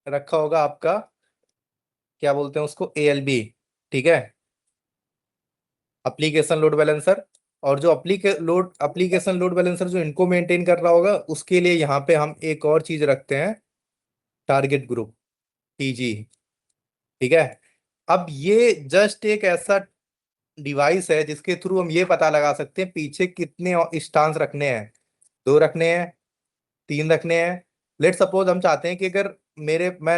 रखा होगा आपका, क्या बोलते हैं उसको, ALB। ठीक है, एप्लीकेशन लोड बैलेंसर। और जो एप्लीकेशन लोड बैलेंसर जो इनको मेंटेन कर रहा होगा, उसके लिए यहाँ पे हम एक और चीज रखते हैं, टारगेट ग्रुप, TG। ठीक है। अब ये जस्ट एक ऐसा डिवाइस है जिसके थ्रू हम ये पता लगा सकते हैं पीछे कितने स्टांस रखने हैं। दो रखने हैं, तीन रखने हैं। लेट सपोज हम चाहते हैं कि अगर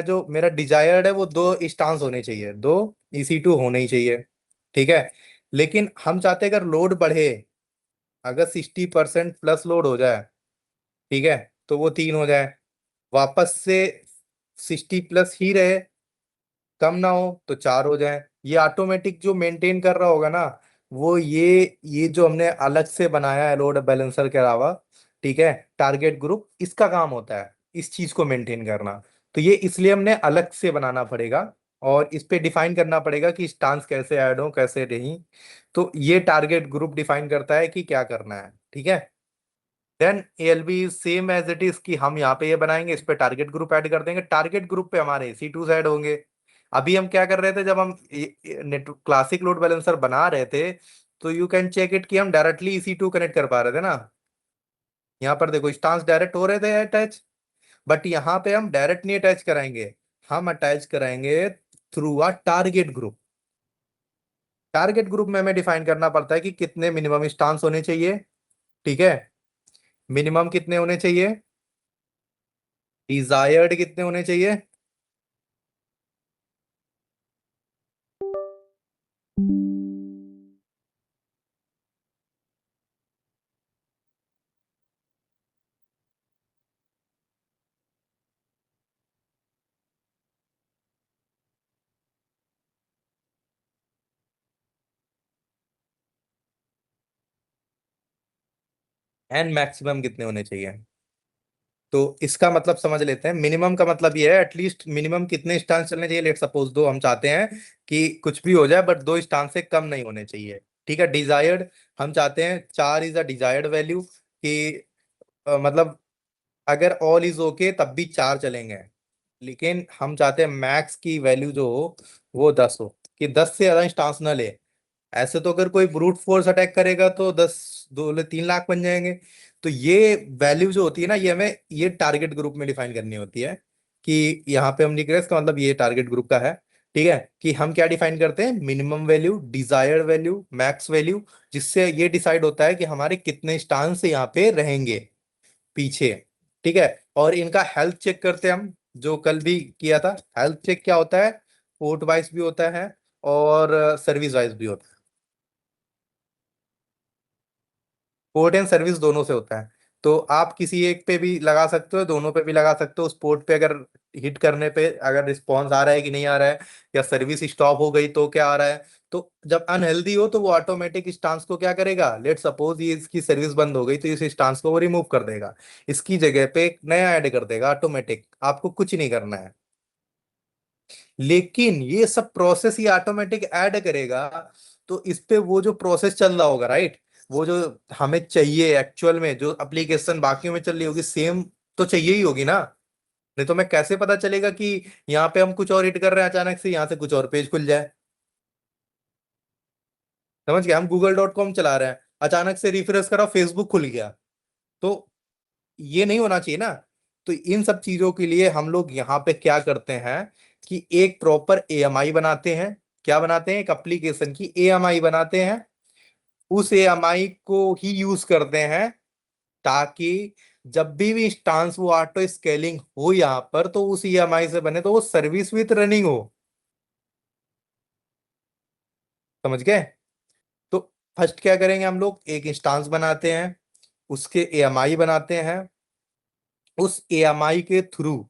जो मेरा डिजायर्ड है वो दो स्टांस होने चाहिए, दो EC2 होने ही चाहिए। ठीक है। लेकिन हम चाहते हैं अगर लोड बढ़े, अगर 60% प्लस लोड हो जाए, ठीक है, तो वो तीन हो जाए। वापस से 60+ ही रहे, कम ना हो तो चार हो जाए। ये ऑटोमेटिक जो मेंटेन कर रहा होगा ना, वो ये जो हमने अलग से बनाया है लोड बैलेंसर के अलावा, ठीक है, टारगेट ग्रुप, इसका काम होता है इस चीज को मेंटेन करना। तो ये इसलिए हमने अलग से बनाना पड़ेगा, और इस पे डिफाइन करना पड़ेगा कि स्टांस कैसे ऐड हो कैसे नहीं। तो ये टारगेट ग्रुप डिफाइन करता है कि क्या करना है। ठीक है। Then ALB same as it is, कि हम यहाँ पे ये बनाएंगे, इस पे टारगेट ग्रुप ऐड कर देंगे, टारगेट ग्रुप पे हमारे EC2 ऐड होंगे। अभी हम क्या कर रहे थे, जब हम नेट क्लासिक लोड बैलेंसर बना रहे थे, तो यू कैन चेक इट कि हम डायरेक्टली EC2 कनेक्ट कर पा रहे थे ना। यहाँ पर देखो स्टांस डायरेक्ट हो रहे थे अटैच, बट यहाँ पे हम डायरेक्ट नहीं अटैच कराएंगे, हम अटैच कराएंगे through a target group. Target group में हमें डिफाइन करना पड़ता है कि कितने मिनिमम स्टांस होने चाहिए। ठीक है, मिनिमम कितने होने चाहिए, डिजायर्ड कितने होने चाहिए। एंड मैक्सिमम कितने होने चाहिए। तो इसका मतलब समझ लेते हैं, मिनिमम का मतलब ये है एटलीस्ट मिनिमम कितने स्टांस चलने चाहिए। लेट सपोज दो, हम चाहते हैं कि कुछ भी हो जाए बट दो स्टांस से कम नहीं होने चाहिए। ठीक है। डिजायर्ड, हम चाहते हैं चार इज अ डिजायर्ड वैल्यू, कि मतलब अगर ऑल इज ओके तब भी चार चलेंगे, लेकिन हम चाहते हैं मैक्स की वैल्यू जो हो वो 10 हो, कि 10 से ज्यादा स्टांस ना ले। ऐसे तो अगर कोई ब्रूट फोर्स अटैक करेगा तो 3 लाख बन जाएंगे। तो ये वैल्यू जो होती है ना, ये हमें ये टारगेट ग्रुप में डिफाइन करनी होती है, कि यहाँ पे हम लिख रहे हैं इसका मतलब ये टारगेट ग्रुप का है। ठीक है, कि हम क्या डिफाइन करते हैं, minimum value, desired value, max value, जिससे ये डिसाइड होता है कि हमारे कितने स्टांस यहाँ पे रहेंगे पीछे। ठीक है। और इनका हेल्थ चेक करते हैं हम, जो कल भी किया था। हेल्थ चेक क्या होता है, पोर्ट वाइज भी होता है और सर्विस वाइज भी होता है। पोर्ट एंड सर्विस दोनों से होता है। तो आप किसी एक पे भी लगा सकते हो, दोनों पे भी लगा सकते हो। उस पोर्ट पे अगर हिट करने पे अगर रिस्पॉन्स आ रहा है कि नहीं आ रहा है, या सर्विस स्टॉप हो गई तो क्या आ रहा है। तो जब अनहेल्दी हो तो वो ऑटोमेटिक स्टांस को क्या करेगा, लेट सपोज ये इसकी सर्विस बंद हो गई तो इस स्टांस को वो रिमूव कर देगा, इसकी जगह पे एक नया ऐड कर देगा ऑटोमेटिक, आपको कुछ नहीं करना है। लेकिन ये सब प्रोसेस ये ऑटोमेटिक ऐड करेगा, तो इस पे वो जो प्रोसेस चल रहा होगा, राइट, वो जो हमें चाहिए एक्चुअल में, जो एप्लीकेशन बाकी में चल रही होगी सेम तो चाहिए ही होगी ना। नहीं तो मैं कैसे पता चलेगा कि यहाँ पे हम कुछ और हिट कर रहे हैं, अचानक से यहाँ से कुछ और पेज खुल जाए। समझ गए, हम google.com चला रहे हैं, अचानक से रिफ्रेश करा फेसबुक खुल गया, तो ये नहीं होना चाहिए ना। तो इन सब चीजों के लिए हम लोग यहाँ पे क्या करते हैं, कि एक प्रॉपर AMI बनाते हैं। क्या बनाते हैं, एक एप्लीकेशन की AMI बनाते हैं। उस AMI को ही यूज करते हैं, ताकि जब भी इंस्टांस वो ऑटो स्केलिंग हो यहाँ पर, तो उस EMI से बने तो वो सर्विस विथ रनिंग हो। समझ गए। तो फर्स्ट क्या करेंगे, हम लोग एक इंस्टांस बनाते हैं, उसके AMI बनाते हैं। उस AMI के थ्रू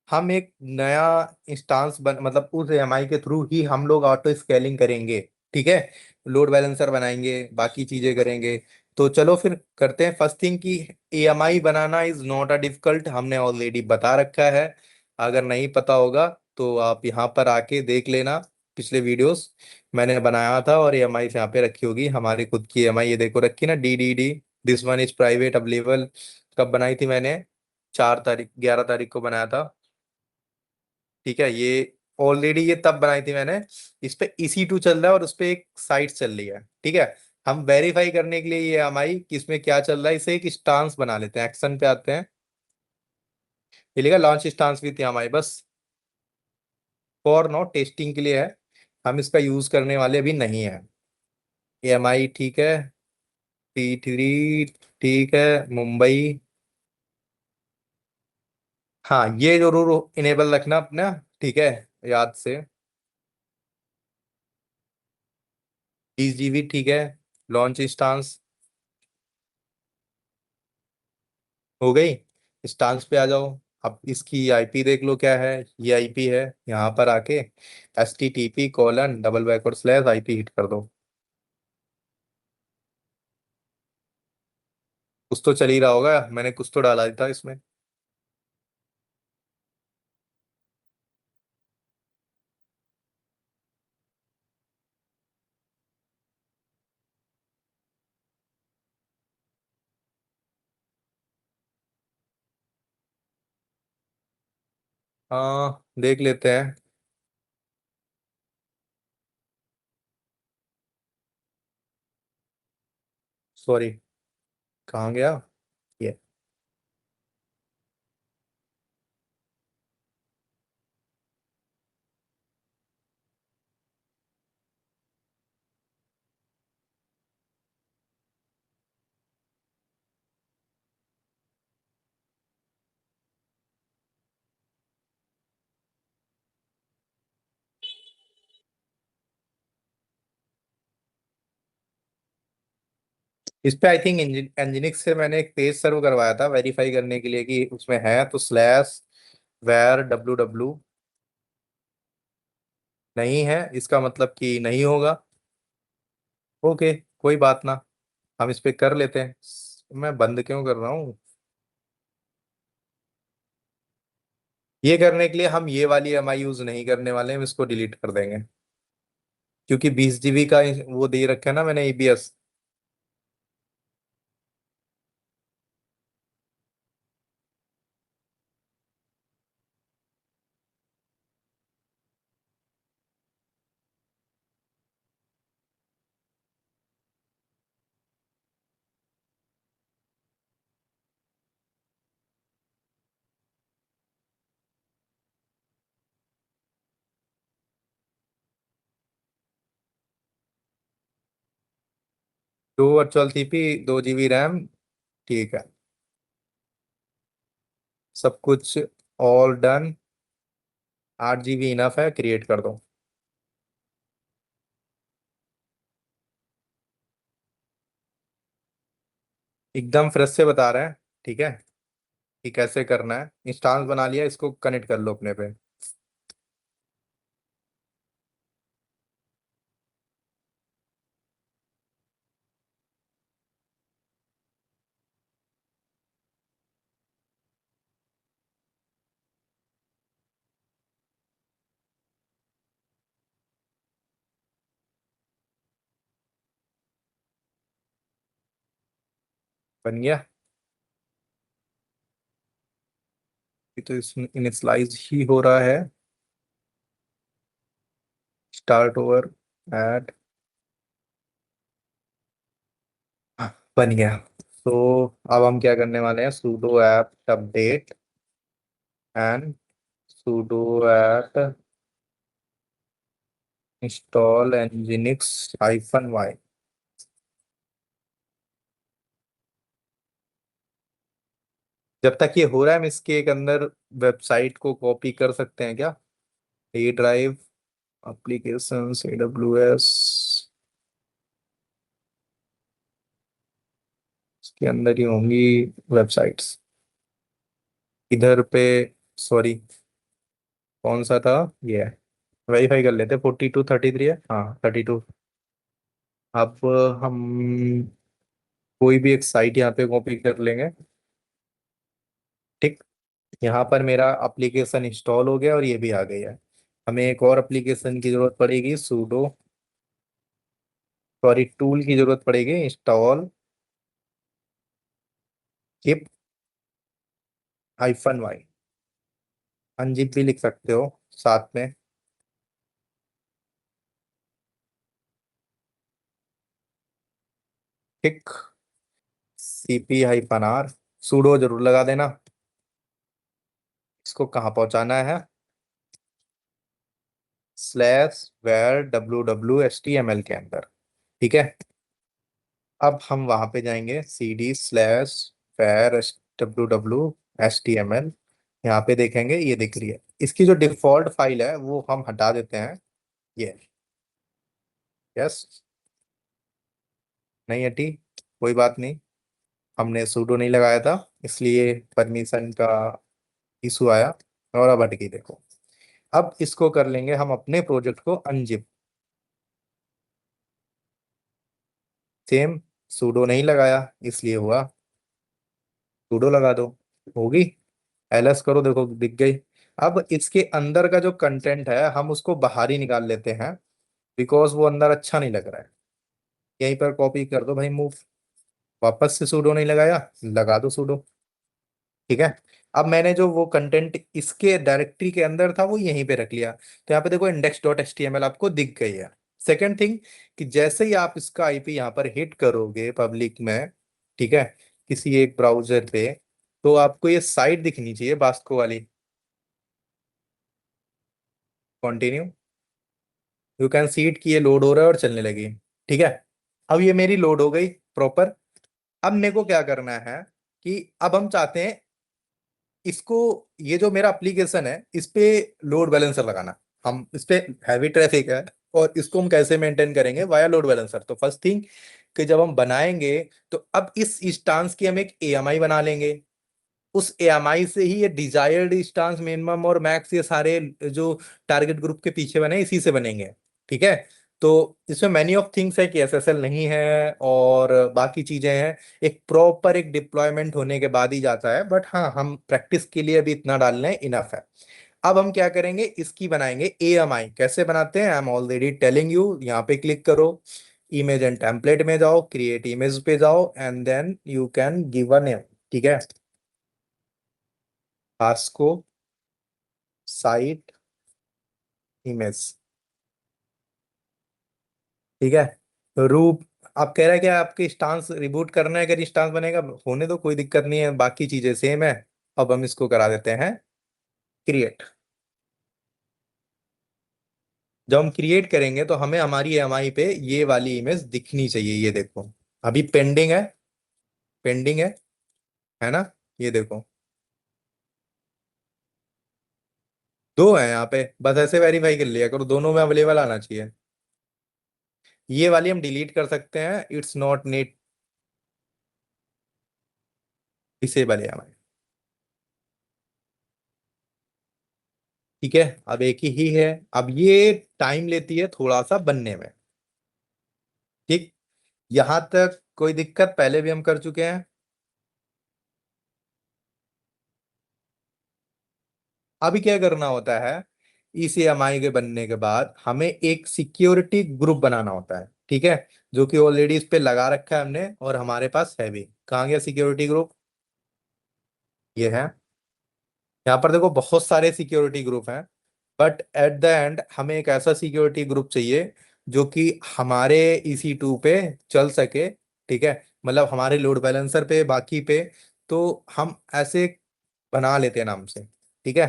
हम एक नया इंस्टांस मतलब उस AMI के थ्रू ही हम लोग ऑटो स्केलिंग करेंगे। ठीक है, लोड बैलेंसर बनाएंगे, बाकी चीजें करेंगे। तो चलो फिर करते हैं फर्स्ट थिंग, कि AMI banana is not a difficult, हमने ऑलरेडी बता रखा है। अगर नहीं पता होगा तो आप यहाँ पर आके देख लेना, पिछले वीडियोस मैंने बनाया था, और AMI यहाँ पे रखी होगी, हमारी खुद की AMI ये देखो रखी ना, DDD, this one is private available. कब बनाई थी मैंने, 4 तारीख 11 तारीख को बनाया था। ठीक है, ये ऑलरेडी ये तब बनाई थी मैंने। इस पे EC2 चल रहा है और उस पे एक साइट चल रही है, ठीक है। हम वेरीफाई करने के लिए ये हमारी किसमें क्या चल रहा है, इसे एक स्टांस बना लेते हैं, एक्शन पे आते हैं। ये लिखा लॉन्च स्टांस भी थी हमारी, बस फॉर नॉट टेस्टिंग के लिए है। हम इसका यूज करने वाले अभी नहीं है। EMI ठीक है, T3 ठीक है, मुंबई। हाँ, ये जरूर इनेबल रखना अपना, ठीक है, याद से। 20 GB ठीक है। लॉन्च इंस्टांस हो गई। इंस्टांस पे आ जाओ। अब इसकी IP देख लो क्या है। ये IP है, यहाँ पर आके HTTP:// हिट कर दो। कुछ तो चल ही रहा होगा, मैंने कुछ तो डाला था इसमें। हाँ, देख लेते हैं। सॉरी, कहाँ गया ये। इस पे आई थिंक Nginx से मैंने एक पेज सर्व करवाया था वेरीफाई करने के लिए कि उसमें है, तो /var नहीं है, इसका मतलब कि नहीं होगा। ओके, कोई बात ना, हम इस पे कर लेते हैं। मैं बंद क्यों कर रहा हूँ। ये करने के लिए हम ये वाली MI यूज नहीं करने वाले, हम इसको डिलीट कर देंगे, क्योंकि 20 GB का वो दे रखा है ना मैंने EBS। दो वर्चुअल CP, 2 GB रैम, ठीक है। सब कुछ ऑल डन। 8 GB इनफ है, क्रिएट कर दो। एकदम फ्रेश से बता रहे हैं, ठीक है, कि कैसे करना है। इंस्टांस बना लिया, इसको कनेक्ट कर लो अपने पे। बन गया। ये तो इसमें इनिशलाइज ही हो रहा है। स्टार्ट ओवर एट, बन गया। तो अब हम क्या करने वाले हैं, sudo apt update and sudo apt install nginx-y। जब तक ये हो रहा है, हम इसके एक अंदर वेबसाइट को कॉपी कर सकते हैं क्या। ए ड्राइव, एप्लीकेशन, AWS, इसके अंदर ही होंगी वेबसाइट्स। इधर पे, सॉरी, कौन सा था ये, वेरीफाई कर लेते। 4233 है, हाँ 32। अब हम कोई भी एक साइट यहाँ पे कॉपी कर लेंगे, ठीक। यहाँ पर मेरा एप्लीकेशन इंस्टॉल हो गया और ये भी आ गई है। हमें एक और एप्लीकेशन की जरूरत पड़ेगी, सूडो, सॉरी, टूल की जरूरत पड़ेगी, इंस्टॉल किप -y। अनजिप भी लिख सकते हो साथ में। ठीक। सीपी हाइफन आर, सूडो जरूर लगा देना। इसको कहाँ पहुंचाना है? स्लैश वेर www.html के अंदर। ठीक है। अब हम वहां पे जाएंगे, cd स्लैश वेर www.html। यहाँ पे देखेंगे ये दिख रही है, इसकी जो डिफॉल्ट फाइल है वो हम हटा देते हैं। ये। यस। नहीं हटी, कोई बात नहीं। हमने सूडो नहीं लगाया था, इसलिए परमिशन का इशू आया। और अब हट गई देखो। अब इसको कर लेंगे हम अपने प्रोजेक्ट को अनजिप। सेम। सूडो नहीं लगाया इसलिए हुआ। सूडो लगा दो, होगी। एलएस करो, देखो दिख गई। अब इसके अंदर का जो कंटेंट है हम उसको बाहर ही निकाल लेते हैं, बिकॉज वो अंदर अच्छा नहीं लग रहा है। यहीं पर कॉपी कर दो भाई, मूव। वापस से सूडो नहीं लगाया, लगा दो सूडो। ठीक है। अब मैंने जो वो कंटेंट इसके डायरेक्टरी के अंदर था वो यहीं पे रख लिया, तो यहाँ पे देखो index dot H T M L आपको दिख गई है। सेकेंड थिंग, कि जैसे ही आप इसका आईपी यहाँ पर हिट करोगे पब्लिक में, ठीक है, किसी एक ब्राउजर पे, तो आपको ये साइट दिखनी चाहिए बास्को वाली। Continue. You can see it कि ये लोड हो रहा है और चलने लगी। ठीक है। अब ये मेरी लोड हो गई प्रॉपर। अब मेरे को क्या करना है कि अब हम चाहते हैं इसको, ये जो मेरा एप्लीकेशन है इस पे लोड बैलेंसर लगाना। हम इस पे हैवी ट्रैफिक है, और इसको हम कैसे मेंटेन करेंगे? Via load balancer. तो फर्स्ट थिंग कि जब हम बनाएंगे, तो अब इस इंस्टांस की हम एक एएमआई बना लेंगे। उस एएमआई से ही ये डिजायर्ड इंस्टांस, मिनिमम और मैक्स, ये सारे जो टारगेट ग्रुप के पीछे बने इसी से बनेंगे। ठीक है। तो इसमें मैनी ऑफ थिंग्स है कि एसएसएल नहीं है और बाकी चीजें हैं। एक प्रॉपर एक डिप्लॉयमेंट होने के बाद ही जाता है, बट हाँ, हम प्रैक्टिस के लिए अभी इतना डाल रहे हैं, इनफ है। अब हम क्या करेंगे, इसकी बनाएंगे एएमआई। कैसे बनाते हैं? I am already telling you. यहाँ पे क्लिक करो, इमेज एंड टेम्पलेट में जाओ, क्रिएट इमेज पे जाओ, and then you can give a name. ठीक है। आस्को साइट इमेज। ठीक है। तो रूप, आप कह रहे हैं कि आपके स्टांस रिबूट करना है, अगर स्टांस बनेगा होने दो, कोई दिक्कत नहीं है, बाकी चीजें सेम है। अब हम इसको करा देते हैं क्रिएट। जब हम क्रिएट करेंगे तो हमें हमारी एमआई पे ये वाली इमेज दिखनी चाहिए, ये देखो। अभी पेंडिंग है, पेंडिंग है ना? ये देखो, दो है यहाँ पे, बस ऐसे वेरीफाई कर लिया करो, दोनों में अवेलेबल आना चाहिए। ये वाली हम डिलीट कर सकते हैं, इट्स नॉट नीड, डिसेबल है हमारी। ठीक है। अब एक ही है। अब ये टाइम लेती है थोड़ा सा बनने में। ठीक। यहां तक कोई दिक्कत? पहले भी हम कर चुके हैं। अभी क्या करना होता है, ईसीएमआई के बनने के बाद हमें एक सिक्योरिटी ग्रुप बनाना होता है। ठीक है। जो कि ऑलरेडी इस पे लगा रखा है हमने, और हमारे पास है भी। कहाँ गया सिक्योरिटी ग्रुप? ये है। यहाँ पर देखो बहुत सारे सिक्योरिटी ग्रुप हैं, बट एट द एंड हमें एक ऐसा सिक्योरिटी ग्रुप चाहिए जो कि हमारे EC2 पे चल सके। ठीक है। मतलब हमारे लोड बैलेंसर पे, बाकी पे। तो हम ऐसे बना लेते हैं नाम से। ठीक है।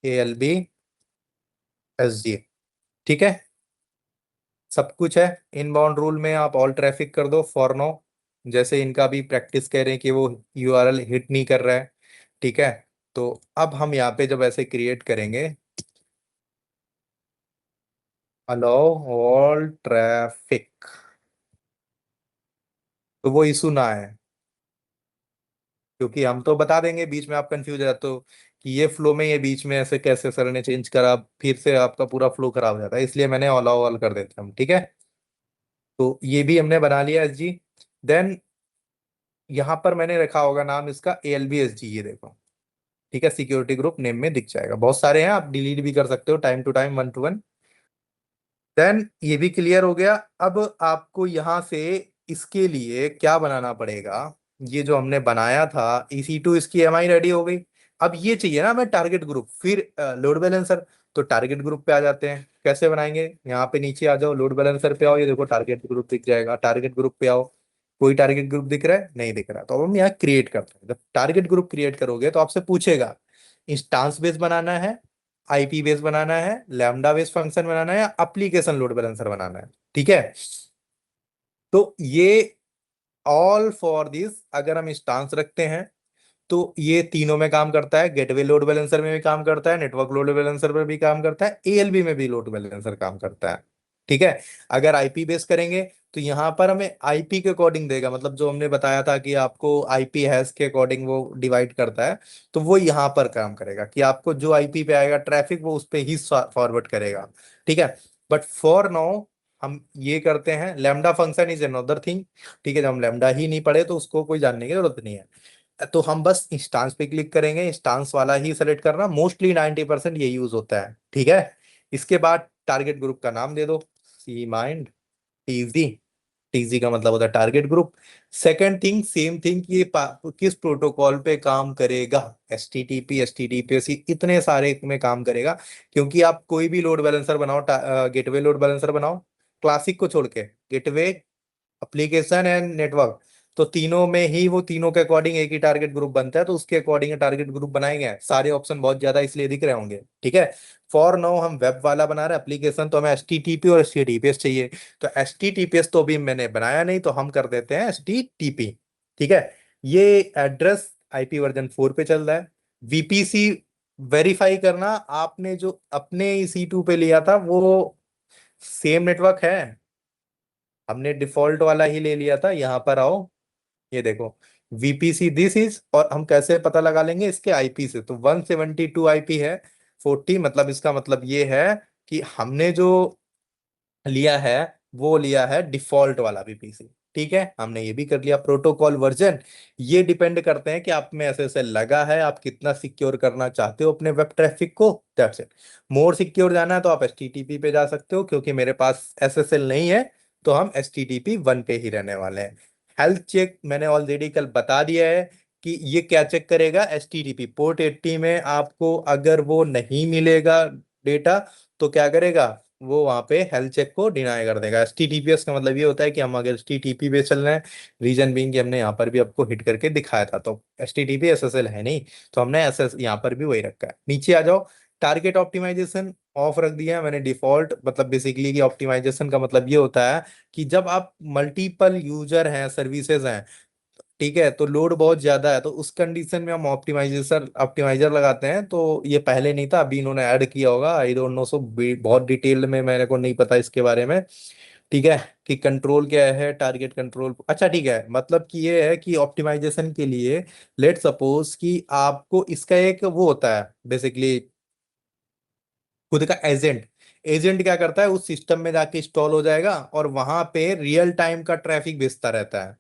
ALB SG। ठीक है। सब कुछ है। इनबाउंड रूल में आप ऑल ट्रैफिक कर दो फॉर नो। जैसे इनका भी प्रैक्टिस कह रहे हैं कि वो यूआरएल हिट नहीं कर रहा है। ठीक है। तो अब हम यहाँ पे जब ऐसे क्रिएट करेंगे, अलाउ ऑल ट्रैफिक, तो वो इशू ना है। क्योंकि हम तो बता देंगे, बीच में आप कंफ्यूज हो जाते हो कि ये फ्लो में, ये बीच में ऐसे कैसे सर ने चेंज करा, फिर से आपका पूरा फ्लो खराब हो जाता है, इसलिए मैंने अलाउ ऑल कर देते हैं हम। ठीक है। तो ये भी हमने बना लिया SG। देन यहाँ पर मैंने रखा होगा नाम इसका ALB SG, ये देखो। ठीक है। सिक्योरिटी ग्रुप नेम में दिख जाएगा, बहुत सारे हैं, आप डिलीट भी कर सकते हो time to time, one two one. Then ये भी क्लियर हो गया। अब आपको यहाँ से इसके लिए क्या बनाना पड़ेगा? ये जो हमने बनाया था EC2, इसकी EMI रेडी हो गई। अब ये चाहिए ना हमें टारगेट ग्रुप, फिर लोड बैलेंसर। तो टारगेट ग्रुप पे आ जाते हैं, कैसे बनाएंगे? यहाँ पे नीचे आ जाओ, लोड बैलेंसर पे आओ, ये देखो टारगेट ग्रुप दिख जाएगा। टारगेट ग्रुप पे आओ, कोई टारगेट ग्रुप दिख रहा है? नहीं दिख रहा। तो अब हम यहाँ क्रिएट करते हैं। जब टारगेट ग्रुप क्रिएट करोगे तो आपसे पूछेगा इंस्टांस बेस बनाना है, IP बेस बनाना है, लैम्डा बेस फंक्शन बनाना है, या एप्लीकेशन लोड बैलेंसर बनाना है। ठीक है, तो ये ऑल फॉर दिस अगर हम इंस्टांस रखते हैं तो ये तीनों में काम करता है। गेटवे लोड बैलेंसर में भी काम करता है, नेटवर्क लोड बैलेंसर में भी काम करता है, ALB में भी लोड बैलेंसर काम करता है। ठीक है, अगर IP बेस करेंगे तो यहाँ पर हमें IP के अकॉर्डिंग देगा, मतलब जो हमने बताया था कि आपको IP हैश के अकॉर्डिंग वो डिवाइड करता है, तो वो यहाँ पर काम करेगा कि आपको जो IP पे आएगा ट्रैफिक वो उस पे ही फॉरवर्ड करेगा। ठीक है, बट फॉर नाउ हम ये करते हैं, lambda function is another thing. ठीक है, जब हम लैम्डा ही नहीं पढ़े तो उसको कोई जानने की जरूरत नहीं है। तो हम बस इंस्टांस पे क्लिक करेंगे, इंस्टांस वाला ही सेलेक्ट करना, मोस्टली 90% ये यूज होता है। ठीक है, इसके बाद टारगेट ग्रुप का नाम दे दो, सी माइंड टीजी। टीजी का मतलब होता है target group. Second thing, same thing, ये किस प्रोटोकॉल पे काम करेगा? HTTP HTTPS इतने सारे में काम करेगा। क्योंकि आप कोई भी लोड बैलेंसर बनाओ, गेटवे लोड बैलेंसर बनाओ, क्लासिक को छोड़ के, गेटवे, एप्लीकेशन एंड नेटवर्क, तो तीनों में ही वो तीनों के अकॉर्डिंग एक ही टारगेट ग्रुप बनता है। तो उसके अकॉर्डिंग टारगेट ग्रुप बनाएंगे हैं। सारे ऑप्शन बहुत ज्यादा इसलिए दिख रहे होंगे। ठीक है, फॉर नाउ हम वेब वाला बना रहे हैं एप्लीकेशन, तो हमें HTTP और HTTPS चाहिए। तो HTTPS तो अभी मैंने बनाया नहीं, तो हम कर देते हैं HTTP। ठीक है, ये एड्रेस IP वर्जन 4 पे चल रहा है। VPC वेरीफाई करना, आपने जो अपने EC2 पे लिया था वो सेम नेटवर्क है? हमने डिफॉल्ट वाला ही ले लिया था। यहाँ पर आओ, ये देखो VPC दिस इज, और हम कैसे पता लगा लेंगे इसके IP से? तो 172 IP है। 40 मतलब इसका मतलब ये है कि हमने जो लिया है वो लिया है डिफॉल्ट वाला VPC। ठीक है, हमने ये भी कर लिया। प्रोटोकॉल वर्जन ये डिपेंड करते हैं कि आप में SSL लगा है, आप कितना सिक्योर करना चाहते हो अपने वेब ट्रैफिक को। That's it. मोर सिक्योर जाना है तो आप HTTP पे जा सकते हो, क्योंकि मेरे पास SSL नहीं है, तो हम HTTP 1 पे ही रहने वाले हैं। हेल्थ चेक मैंने ऑलरेडी कल बता दिया है कि ये क्या चेक करेगा। HTTP पोर्ट 80 में आपको अगर वो नहीं मिलेगा डेटा, तो क्या करेगा? वो वहां पे हेल्थ चेक को डिनाई कर देगा। HTTPS का मतलब ये होता है कि हम अगर HTTP पे चल रहे हैं, रीजन बीइंग कि हमने यहाँ पर भी आपको हिट करके दिखाया था, तो HTTP SSL है नहीं, तो हमने SS यहाँ पर भी वही रखा है। नीचे आ जाओ, टारगेट ऑप्टिमाइजेशन ऑफ रख दिया है मैंने डिफॉल्ट। मतलब बेसिकली कि ऑप्टिमाइजेशन का मतलब ये होता है कि जब आप मल्टीपल यूजर हैं, सर्विसेज हैं, ठीक है, तो लोड बहुत ज्यादा है, तो उस कंडीशन में हम ऑप्टिमाइजर लगाते हैं। तो ये पहले नहीं था, अभी इन्होंने ऐड किया होगा, आई डोंट नो, सो बहुत डिटेल में मेरे को नहीं पता इसके बारे में। ठीक है, कि कंट्रोल क्या है, टारगेट कंट्रोल, अच्छा ठीक है, मतलब कि ये है कि ऑप्टिमाइजेशन के लिए लेट सपोज कि आपको इसका एक वो होता है बेसिकली, खुद का एजेंट। एजेंट क्या करता है, उस सिस्टम में जाके इंस्टॉल हो जाएगा और वहां पे रियल टाइम का ट्रैफिक भेजता रहता है।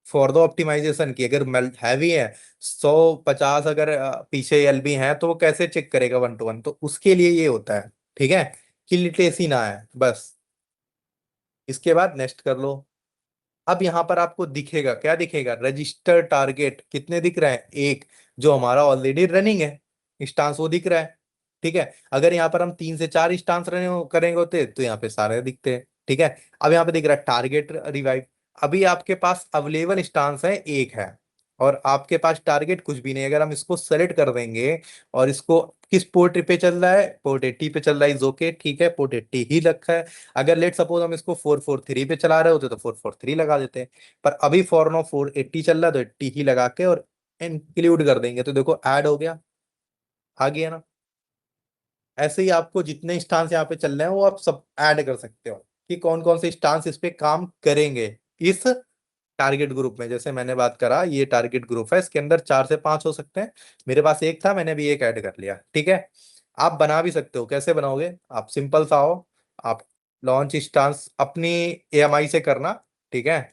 फॉर द ऑप्टिमाइजेशन की अगर हैवी है, 150 अगर पीछे LB है, तो वो कैसे चेक करेगा 1 to 1? तो उसके लिए ये होता है। ठीक है, कि लिटरेसी ना है बस। इसके बाद नेक्स्ट कर लो। अब यहां पर आपको दिखेगा, क्या दिखेगा? रजिस्टर टारगेट कितने दिख रहे हैं? एक, जो हमारा ऑलरेडी रनिंग है इंस्टांस, वो दिख रहा है। ठीक है, अगर यहाँ पर हम 3 से 4 इंस्टांस करेंगे होते तो यहाँ पे सारे दिखते हैं। ठीक है, अब यहाँ पे दिख रहा है टारगेट रिवाइव। अभी आपके पास अवेलेबल इंस्टांस है, एक है, और आपके पास टारगेट कुछ भी नहीं। अगर हम इसको सेलेक्ट कर देंगे और इसको, किस पोर्ट पे चल रहा है? पोर्ट 80 पे चल रहा है, इज ओके, ठीक है, पोर्ट 80 ही रखा है। अगर लेट सपोज हम इसको 443 पे चला रहे होते तो 443 लगा देते, पर अभी फॉर नो 480 चल रहा है, तो 80 ही लगा के और इंक्लूड कर देंगे, तो देखो ऐड हो गया, आ गया ना। ऐसे ही आपको जितने इंस्टांस यहाँ पे चल रहे हैं वो आप सब ऐड कर सकते हो, कि कौन कौन से इंस्टांस इस पे काम करेंगे इस टारगेट ग्रुप में। जैसे मैंने बात करा, ये टारगेट ग्रुप है, इसके अंदर 4 से 5 हो सकते हैं। मेरे पास एक था, मैंने भी एक ऐड कर लिया। ठीक है, आप बना भी सकते हो। कैसे बनाओगे? आप सिंपल सा हो, आप लॉन्च इंस्टांस अपनी AMI से करना। ठीक है,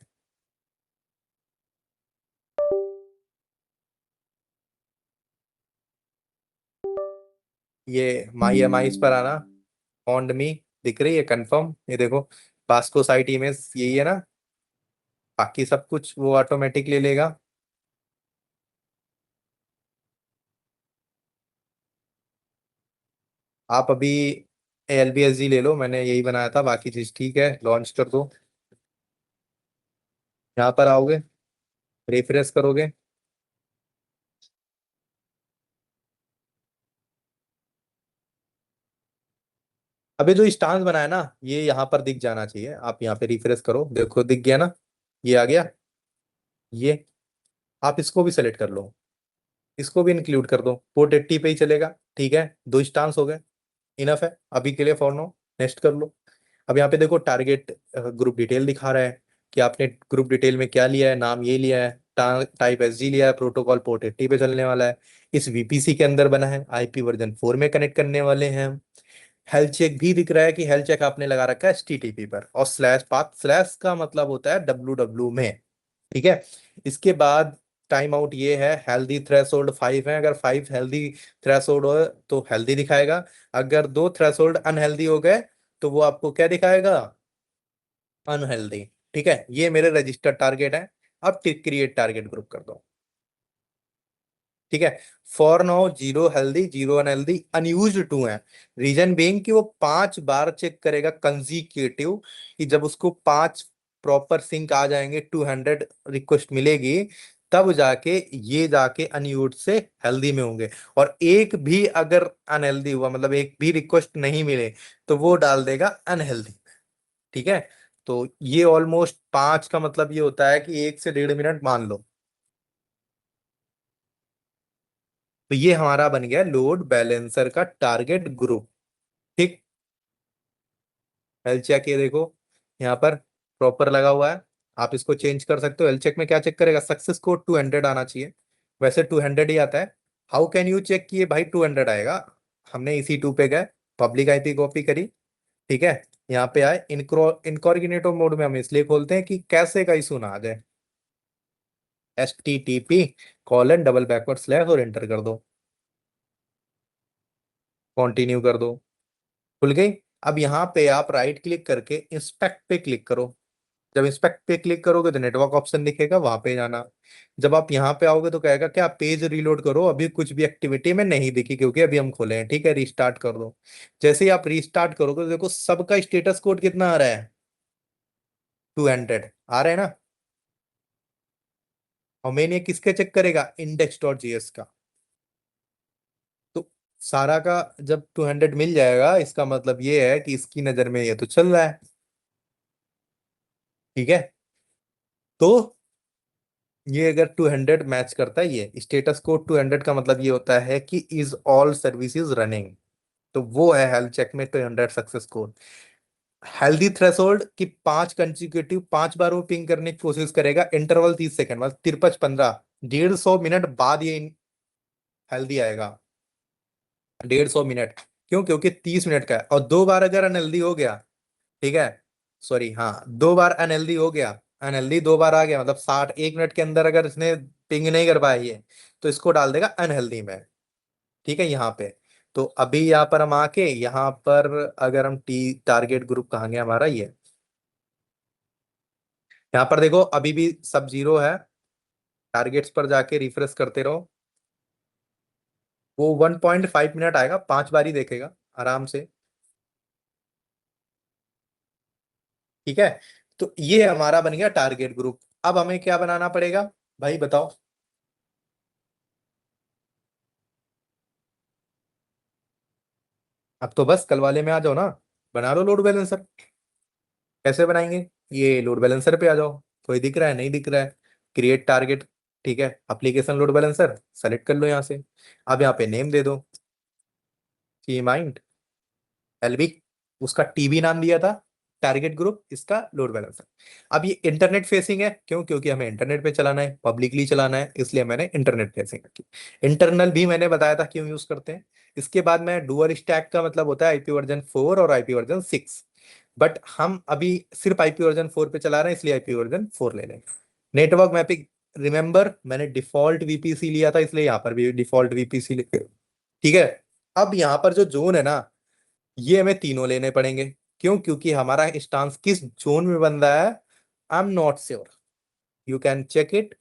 ये माई MIs पर आना, फॉन्ड मी दिख रही है कंफर्म, ये देखो, पासको साइट इमेज यही है ना, बाकी सब कुछ वो ऑटोमेटिक ले लेगा। आप अभी LBSG ले लो, मैंने यही बनाया था, बाकी चीज ठीक है, लॉन्च कर दो। यहाँ पर आओगे, रिफ्रेश करोगे। अभी जो स्टांस बनाया ना, ये यहाँ पर दिख जाना चाहिए, आप यहाँ पे रिफ्रेश करो, देखो दिख गया ना, ये आ गया। ये आप इसको भी सेलेक्ट कर लो, इसको भी इंक्लूड कर दो, पोर्ट 80 पे ही चलेगा। ठीक है, दो स्टांस हो गए, इनफ है अभी के लिए, फॉर नो। नेक्स्ट कर लो। अब यहाँ पे देखो टारगेट ग्रुप डिटेल दिखा रहा है कि आपने ग्रुप डिटेल में क्या लिया है, नाम ये लिया है, टाइप SG लिया है, प्रोटोकॉल पोर्ट 80 पे चलने वाला है, इस VPC के अंदर बना है, IP वर्जन 4 में कनेक्ट करने वाले हैं हम। हेल्थ चेक भी दिख रहा है कि हेल्थ चेक आपने लगा रखा है HTTP पर, और स्लैश पाथ, स्लैश का मतलब होता है WW में। ठीक है। इसके बाद टाइम आउट ये है, हेल्दी थ्रेशोल्ड 5 है, अगर 5 हेल्दी थ्रेशोल्ड हो तो हेल्दी दिखाएगा, अगर दो थ्रेशोल्ड अनहेल्दी हो गए तो वो आपको क्या दिखाएगा, अनहेल्दी। ठीक है, ये मेरे रजिस्टर्ड टारगेट है। अब क्रिएट टारगेट ग्रुप कर दो। ठीक है। For now zero healthy, zero unhealthy, unused 2 है। रीजन बीइंग कि वो 5 बार चेक करेगा कंजिक्यूटिव, कि जब उसको 5 प्रॉपर सिंक आ जाएंगे, 200 रिक्वेस्ट मिलेगी, तब जाके ये जाके अनयूज्ड से हेल्दी में होंगे। और एक भी अगर अनहेल्दी हुआ, मतलब एक भी रिक्वेस्ट नहीं मिले, तो वो डाल देगा अनहेल्दी। ठीक है। तो ये ऑलमोस्ट 5 का मतलब ये होता है कि 1 से 1.5 मिनट मान लो। तो ये हमारा बन गया लोड बैलेंसर का टारगेट ग्रुप। ठीक। हेल्थ चेक ये देखो, यहाँ पर प्रॉपर लगा हुआ है, आप इसको चेंज कर सकते हो। हेल्थ चेक में क्या चेक करेगा, सक्सेस कोड 200 आना चाहिए, वैसे 200 ही आता है। हाउ कैन यू चेक किए भाई 200 आएगा, हमने EC2 पे गए, पब्लिक IP कॉपी करी। ठीक है। यहाँ पे आए, इनकॉर्डिनेटो मोड में हम इसलिए खोलते हैं कि कैसे का इशू ना आ जाए। HTTP:// और एंटर कर दो, कंटिन्यू कर दो, खुल गई। अब यहाँ पे आप राइट क्लिक करके इंस्पेक्ट पे क्लिक करो। जब इंस्पेक्ट पे क्लिक करोगे तो नेटवर्क ऑप्शन दिखेगा, वहां पे जाना। जब आप यहाँ पे आओगे तो कहेगा क्या पेज रीलोड करो, अभी कुछ भी एक्टिविटी में नहीं दिखी क्योंकि अभी हम खोले हैं। ठीक है, रीस्टार्ट कर दो। जैसे ही आप रीस्टार्ट करोगे तो देखो सबका स्टेटस कोड कितना आ रहा है, 200 आ रहा है ना। और मैंने ये किसके चेक करेगा, index.js का। तो सारा का जब 200 मिल जाएगा, इसका मतलब ये है कि इसकी नजर में ये तो चल रहा है। ठीक है। तो ये अगर 200 मैच करता है, ये स्टेटस कोड 200 का मतलब ये होता है कि इज ऑल सर्विसेज रनिंग। तो वो है हेल्थ चेक में 200 सक्सेस कोड। हेल्दी थ्रेशोल्ड की 5 कंसेक्यूटिव 5 बार वो पिंग करने की कोशिश करेगा, इंटरवल 30 सेकंड, मतलब 53-15, 150 मिनट बाद ये हेल्दी आएगा। 150 मिनट, क्यों, क्योंकि 30 मिनट का है। और 2 बार अगर अनहेल्दी हो गया, ठीक है, सॉरी हाँ, 2 बार अनहेल्दी हो गया, अनहेल्दी 2 बार आ गया, मतलब 61 मिनट के अंदर अगर इसने पिंग नहीं कर पाया ये, तो इसको डाल देगा अनहेल्दी में। ठीक है, यहाँ पे। तो अभी यहाँ पर हम आके यहाँ पर, अगर हम टारगेट ग्रुप कहाँ गया हमारा ये, यहाँ पर देखो अभी भी सब जीरो है। टारगेट्स पर जाके रिफ्रेश करते रहो, वो 1.5 मिनट आएगा, 5 बार ही देखेगा आराम से। ठीक है। तो ये हमारा बन गया टारगेट ग्रुप। अब हमें क्या बनाना पड़ेगा, भाई बताओ। अब तो बस कल वाले में आ जाओ ना, बना लो लोड बैलेंसर। कैसे बनाएंगे, ये लोड बैलेंसर पे आ जाओ, कोई दिख रहा है, नहीं दिख रहा है, क्रिएट टारगेट। ठीक है, एप्लीकेशन लोड बैलेंसर सेलेक्ट कर लो यहाँ से। अब यहाँ पे नेम दे दो, सी माइंड LB, उसका TB नाम दिया था, टारगेट ग्रुप इसका लोड बैलेंसर। अब ये इंटरनेट फेसिंग है, क्यों, क्योंकि हमें इंटरनेट पे चलाना है, पब्लिकली चलाना है, इसलिए मैंने इंटरनेट फेसिंग रखी। इंटरनल भी मैंने बताया था क्यों यूज करते हैं। इसके बाद में डुअल स्टैक का मतलब होता है IP वर्जन 4 और IP वर्जन 6, बट हम अभी सिर्फ IP वर्जन 4 पे चला रहे हैं, इसलिए IP वर्जन 4 ले लेंगे। नेटवर्क मैपिंग, रिमेंबर मैंने डिफॉल्ट VPC लिया था, इसलिए यहाँ पर भी डिफॉल्ट VPC ले। ठीक है। अब यहाँ पर जो जोन है ना, ये हमें तीनों लेने पड़ेंगे। क्यों, क्योंकि हमारा स्टांस किस जोन में बन रहा है, I am not sure, you can check it.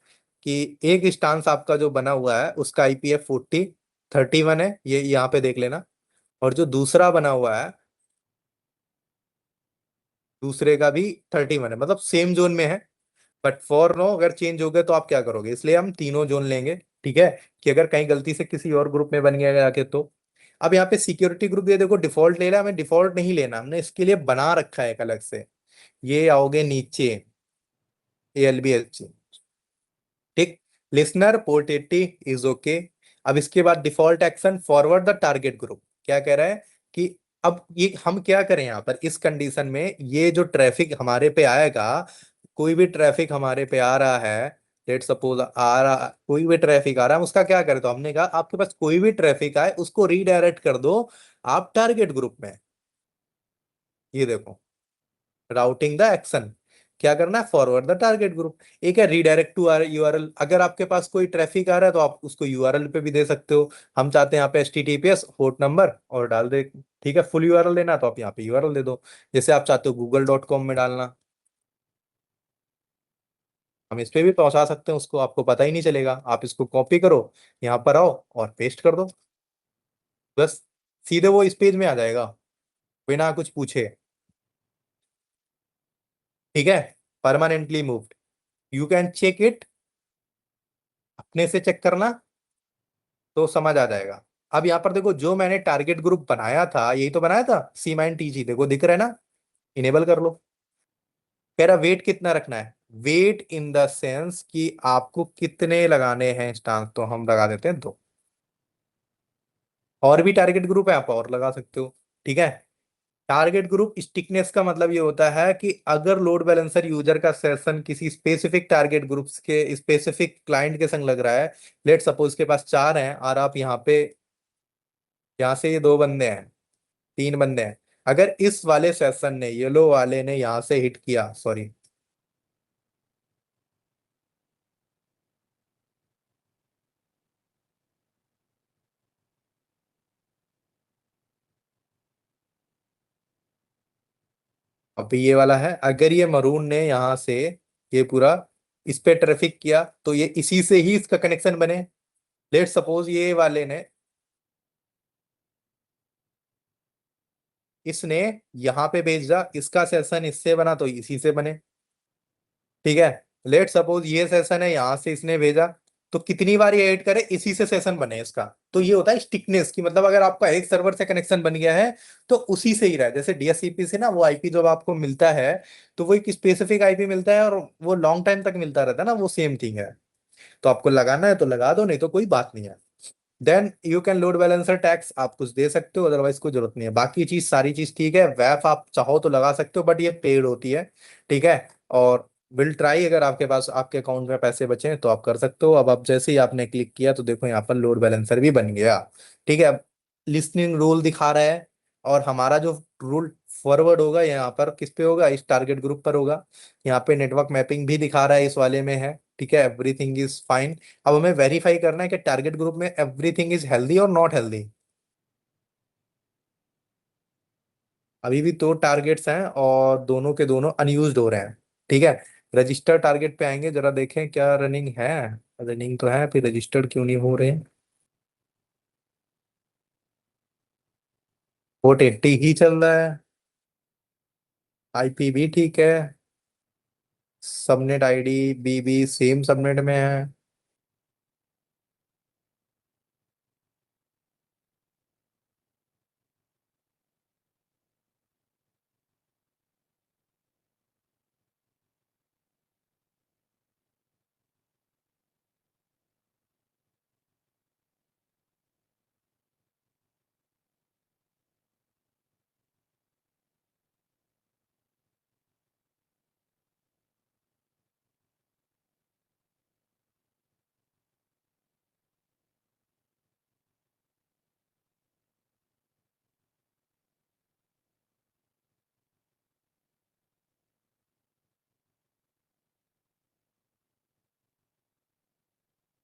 कि एक स्टांस आपका जो बना हुआ है उसका IPF 4031 है, ये यहाँ पे देख लेना। और जो दूसरा बना हुआ है, दूसरे का भी 31 है, मतलब सेम जोन में है। बट फॉर नो अगर चेंज हो गए तो आप क्या करोगे, इसलिए हम तीनों जोन लेंगे। ठीक है, कि अगर कहीं गलती से किसी और ग्रुप में बन गया जाके तो। अब यहाँ पे सिक्योरिटी ग्रुप ये देखो डिफॉल्ट ले रहा है, हमें डिफॉल्ट नहीं लेना, हमने इसके लिए बना रखा है एक अलग से। ये आओगे नीचे, ALBH। ठीक, लिसनर पोर्ट 80 इज ओके। अब इसके बाद default action forward the target group, क्या कह रहा है कि अब ये हम क्या करें यहाँ पर इस कंडीशन में, ये जो ट्रैफिक हमारे पे आएगा, कोई भी ट्रैफिक हमारे पे आ रहा है, लेट सपोज आ रहा, कोई भी ट्रैफिक आ रहा है, हम उसका क्या करें, तो हमने कहा आपके पास कोई भी ट्रैफिक आए उसको रीडायरेक्ट कर दो आप टारगेट ग्रुप में। ये देखो, राउटिंग द एक्शन, क्या करना है, फॉरवर्ड द टारगेट ग्रुप। एक है रीडायरेक्ट टू URL, अगर आपके पास कोई ट्रैफिक आ रहा है तो आप उसको URL पे भी दे सकते हो। हम चाहते हैं यहाँ पे HTTPS पोर्ट नंबर और डाल दे। ठीक है, फुल URL लेना तो आप यहाँ पे URL दे दो, जैसे आप चाहते हो google.com में डालना, हम इस पे भी पहुंचा सकते हैं उसको, आपको पता ही नहीं चलेगा। आप इसको कॉपी करो, यहाँ पर आओ और पेस्ट कर दो, बस सीधे वो इस पेज में आ जाएगा बिना कुछ पूछे। ठीक है, permanently moved, you can check it, अपने से चेक करना तो समझ आ जाएगा। अब यहाँ पर देखो, जो मैंने टारगेट ग्रुप बनाया था यही तो बनाया था, C-TG, देखो दिख रहा है ना, इनेबल कर लो। कह रहा वेट कितना रखना है, वेट इन द सेंस कि आपको कितने लगाने हैं इंस्टांस, तो हम लगा देते हैं 2। और भी टारगेट ग्रुप है, आप और लगा सकते हो। ठीक है, टारगेट ग्रुप स्टिकनेस का मतलब ये होता है कि अगर लोड बैलेंसर यूजर का सेशन किसी स्पेसिफिक टारगेट ग्रुप्स के स्पेसिफिक क्लाइंट के संग लग रहा है, लेट सपोज के पास 4 हैं और आप यहाँ पे, यहाँ से ये 2 बंदे हैं, 3 बंदे हैं, अगर इस वाले सेशन ने, येलो वाले ने यहाँ से हिट किया, सॉरी, अभी ये वाला है, अगर ये मरून ने यहाँ से ये पूरा इस पे ट्रैफिक किया तो ये इसी से ही इसका कनेक्शन बने। लेट सपोज ये वाले ने, इसने यहाँ पे भेजा, इसका सेशन इससे बना तो इसी से बने। ठीक है, लेट सपोज ये सेशन है, यहाँ से इसने भेजा, तो कितनी बार ये ऐड करे इसी से सेशन बने इसका। तो ये होता है स्टिकनेस की, मतलब अगर आपका एक सर्वर से कनेक्शन बन गया है तो उसी से ही रहा, जैसे DSCP से ना वो IP जब आपको मिलता है तो वो एक स्पेसिफिक IP मिलता है और वो लॉन्ग टाइम तक मिलता रहता है ना, वो सेम थिंग है। तो आपको लगाना है तो लगा दो, नहीं तो कोई बात नहीं है। Then you can load balancer tax आप कुछ दे सकते हो, अदरवाइज कोई जरूरत नहीं है, बाकी चीज सारी चीज ठीक है। वैफ आप चाहो तो लगा सकते हो बट ये पेड होती है। ठीक है, और विल ट्राई, अगर आपके पास आपके अकाउंट में पैसे बचे हैं तो आप कर सकते हो। अब आप जैसे ही आपने क्लिक किया तो देखो यहाँ पर लोड बैलेंसर भी बन गया। ठीक है, अब लिस्निंग रूल दिखा रहा है, और हमारा जो रूल फॉरवर्ड होगा यहाँ पर किस पे होगा, इस टारगेट ग्रुप पर होगा। यहाँ पे नेटवर्क मैपिंग भी दिखा रहा है, इस वाले में है। ठीक है, एवरीथिंग इज फाइन। अब हमें वेरीफाई करना है कि टारगेट ग्रुप में एवरीथिंग इज हेल्दी और नॉट हेल्दी। अभी भी 2 टारगेट्स हैं और दोनों के दोनों अनयूज्ड हो रहे हैं। ठीक है, रजिस्टर टारगेट पे आएंगे, जरा देखें क्या रनिंग है। रनिंग तो है, फिर रजिस्टर्ड क्यों नहीं हो रहे हैं। पोर्ट 80 ही चल रहा है, IP भी ठीक है, subnet ID BB same subnet में है।